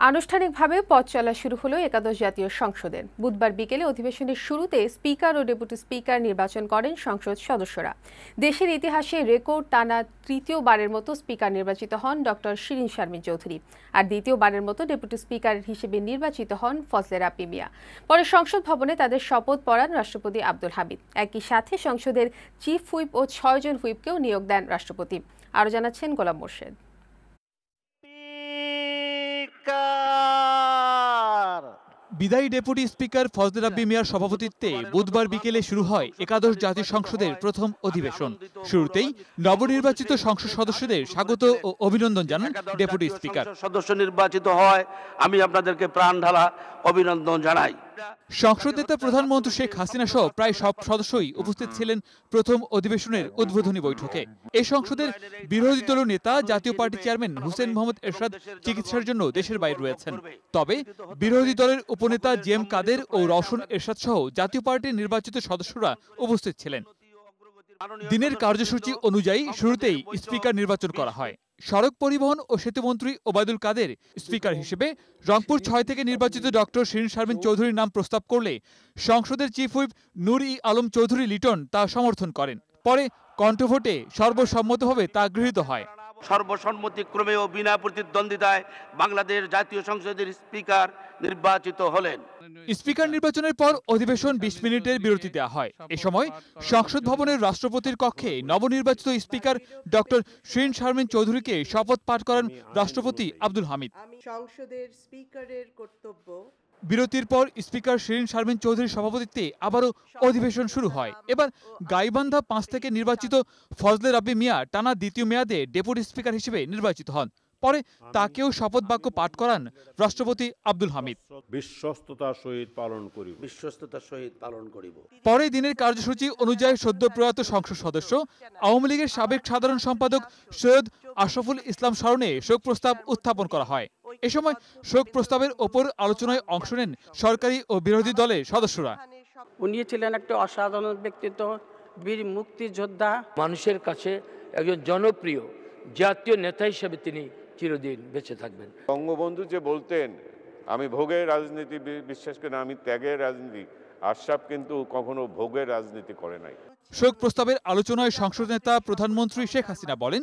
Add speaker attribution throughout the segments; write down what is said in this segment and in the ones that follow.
Speaker 1: আনুষ্ঠানিকভাবে পথ চলা শুরু হলো একাদশ জাতীয় সংসদের। বুধবার বিকেলে অধিবেশনের শুরুতে স্পিকার ও ডেপুটি স্পিকার নির্বাচন করেন সংসদ সদস্যরা। দেশের ইতিহাসে রেকর্ড টানা তৃতীয়বারের মতো স্পিকার নির্বাচিত হন ডক্টর শিরীন শারমিন চৌধুরী, আর দ্বিতীয়বারের মতো ডেপুটি স্পিকার হিসেবে নির্বাচিত হন ফজলে রাব্বি মিয়া। পরে সংসদ ভবনে তাদের শপথ পড়ান রাষ্ট্রপতি আব্দুল হামিদ। একই সাথে সংসদের চিফ হুইপ ও ৬ জন হুইপকেও নিয়োগ দেন রাষ্ট্রপতি। আরও জানাচ্ছেন গোলাম মোর্শেদ।
Speaker 2: বিদায়ী ডেপুটি স্পিকার ফজলে রাব্বি মিয়ার সভাপতিত্বে বুধবার বিকেলে শুরু হয় একাদশ জাতীয় সংসদের প্রথম অধিবেশন। শুরুতেই নবনির্বাচিত সংসদ সদস্যদের স্বাগত ও অভিনন্দন জানান ডেপুটি স্পিকার।
Speaker 3: সদস্য নির্বাচিত হয়, আমি আপনাদেরকে প্রাণ ঢালা অভিনন্দন জানাই।
Speaker 2: সংসদ নেতা প্রধানমন্ত্রী শেখ হাসিনা সহ প্রায় সব সদস্যই উপস্থিত ছিলেন প্রথম অধিবেশনের উদ্বোধনী বৈঠকে। এই সংসদের বিরোধী দলীয় নেতা জাতীয় পার্টি চেয়ারম্যান হুসেন মোহাম্মদ এরশাদ চিকিৎসার জন্য দেশের বাইরে রয়েছেন। তবে বিরোধী দলের উপনেতা জিএম কাদের ও রওশন এরশাদ সহ জাতীয় পার্টির নির্বাচিত সদস্যরা উপস্থিত ছিলেন। দিনের কার্যসূচি অনুযায়ী শুরুতেই স্পিকার নির্বাচন করা হয়। সড়ক পরিবহন ও সেতুমন্ত্রী ওবায়দুল কাদের স্পিকার হিসেবে রংপুর ৬ থেকে নির্বাচিত ডক্টর শিরীন শারমিন চৌধুরীর নাম প্রস্তাব করলে সংসদের চিফ হুইপ নূর ই আলম চৌধুরী লিটন তা সমর্থন করেন। পরে কণ্ঠভোটে সর্বসম্মতভাবে তা গৃহীত হয়।
Speaker 3: সর্বসম্মতিক্রমে ও বিনা প্রতিদ্বন্দ্বিতায় বাংলাদেশ জাতীয় সংসদের স্পিকার নির্বাচিত হলেন।
Speaker 2: স্পিকার নির্বাচনের পর অধিবেশন ২০ মিনিটের বিরতি দেওয়া হয়। এ সময় সংসদ ভবনের রাষ্ট্রপতির কক্ষে নবনির্বাচিত স্পিকার ডক্টর শিরীন শারমিন চৌধুরীকে শপথ পাঠ করান রাষ্ট্রপতি আব্দুল হামিদ।
Speaker 4: সংসদের স্পিকারের কর্তব্য।
Speaker 2: বিরতির পর স্পিকার শিরীন শারমিন চৌধুরীর সভাপতিত্বে আবারও অধিবেশন শুরু হয়। এবার গাইবান্ধা ৫ থেকে নির্বাচিত ফজলে রাব্বি মিয়া টানা দ্বিতীয় মেয়াদে ডেপুটি স্পিকার হিসেবে নির্বাচিত হন। পরে তাকেও শপথ বাক্য পাঠ করান রাষ্ট্রপতি আব্দুল হামিদ।
Speaker 5: বিশ্বস্ততার সহিত পালন করিব।
Speaker 2: পরে দিনের কার্যসূচি অনুযায়ী সদ্য প্রয়াত সংসদ সদস্য আওয়ামী লীগের সাবেক সাধারণ সম্পাদক সৈয়দ আশরাফুল ইসলাম স্মরণে শোক প্রস্তাব উত্থাপন করা হয়। এ সময় শোক প্রস্তাবের ওপর আলোচনায় অংশ নেন সরকারি ও বিরোধী দলের সদস্যরা।
Speaker 6: উনি ছিলেন একটা অসাধারণ ব্যক্তিত্ব, বীর মুক্তিযোদ্ধা,
Speaker 7: মানুষের কাছে একজন জনপ্রিয় জাতীয় নেতা হিসেবে তিনি চিরদিন বেঁচে থাকবেন।
Speaker 5: বঙ্গবন্ধু যে বলতেন, আমি ভোগের রাজনীতি বিশ্বাস করি না, আমি ত্যাগের রাজনীতি। আশরাফ কিন্তু কখনো ভোগের রাজনীতি করে নাই।
Speaker 2: শোক প্রস্তাবের আলোচনায় সংসদ নেতা প্রধানমন্ত্রী শেখ হাসিনা বলেন,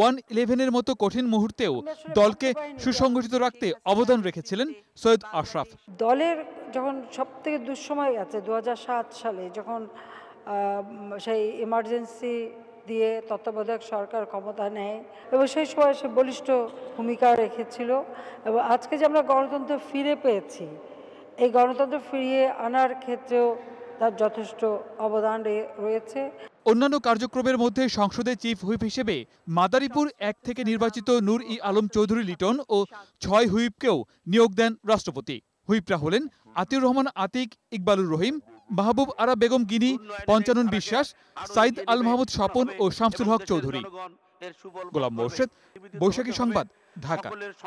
Speaker 2: 1-11-এর মতো কঠিন মুহূর্তেও দলকে সুসংগঠিত রাখতে অবদান রেখেছিলেন সৈয়দ আশরাফ।
Speaker 4: দলের যখন সবথেকে দুঃসময় আছে ২০০৭ সালে, যখন সেই ইমার্জেন্সি দিয়ে তত্ত্বাবধায়ক সরকার ক্ষমতা নেয়, এবং সেই সময় সে বলিষ্ঠ ভূমিকা রেখেছিল। এবং আজকে যে আমরা গণতন্ত্র ফিরে পেয়েছি, এই গণতন্ত্র ফিরিয়ে আনার ক্ষেত্রেও তার যথেষ্ট অবদান রয়েছে।
Speaker 2: অন্যান্য কার্যক্রমের মধ্যে সংসদে চিফ হুইপ হিসেবে মাদারীপুর ১ থেকে নির্বাচিত নূর ই আলম চৌধুরী লিটন ও ৬ হুইপকেও নিয়োগ দেন রাষ্ট্রপতি। হুইপরা হলেন আতিউর রহমান আতিক, ইকবালুর রহিম, মাহবুব আরা বেগম গিনি, পঞ্চানন বিশ্বাস, সাইদ আল মাহমুদ স্বপন ও শামসুল হক চৌধুরী। গোলাম মোর্শেদ, বৈশাখী সংবাদ, ঢাকা।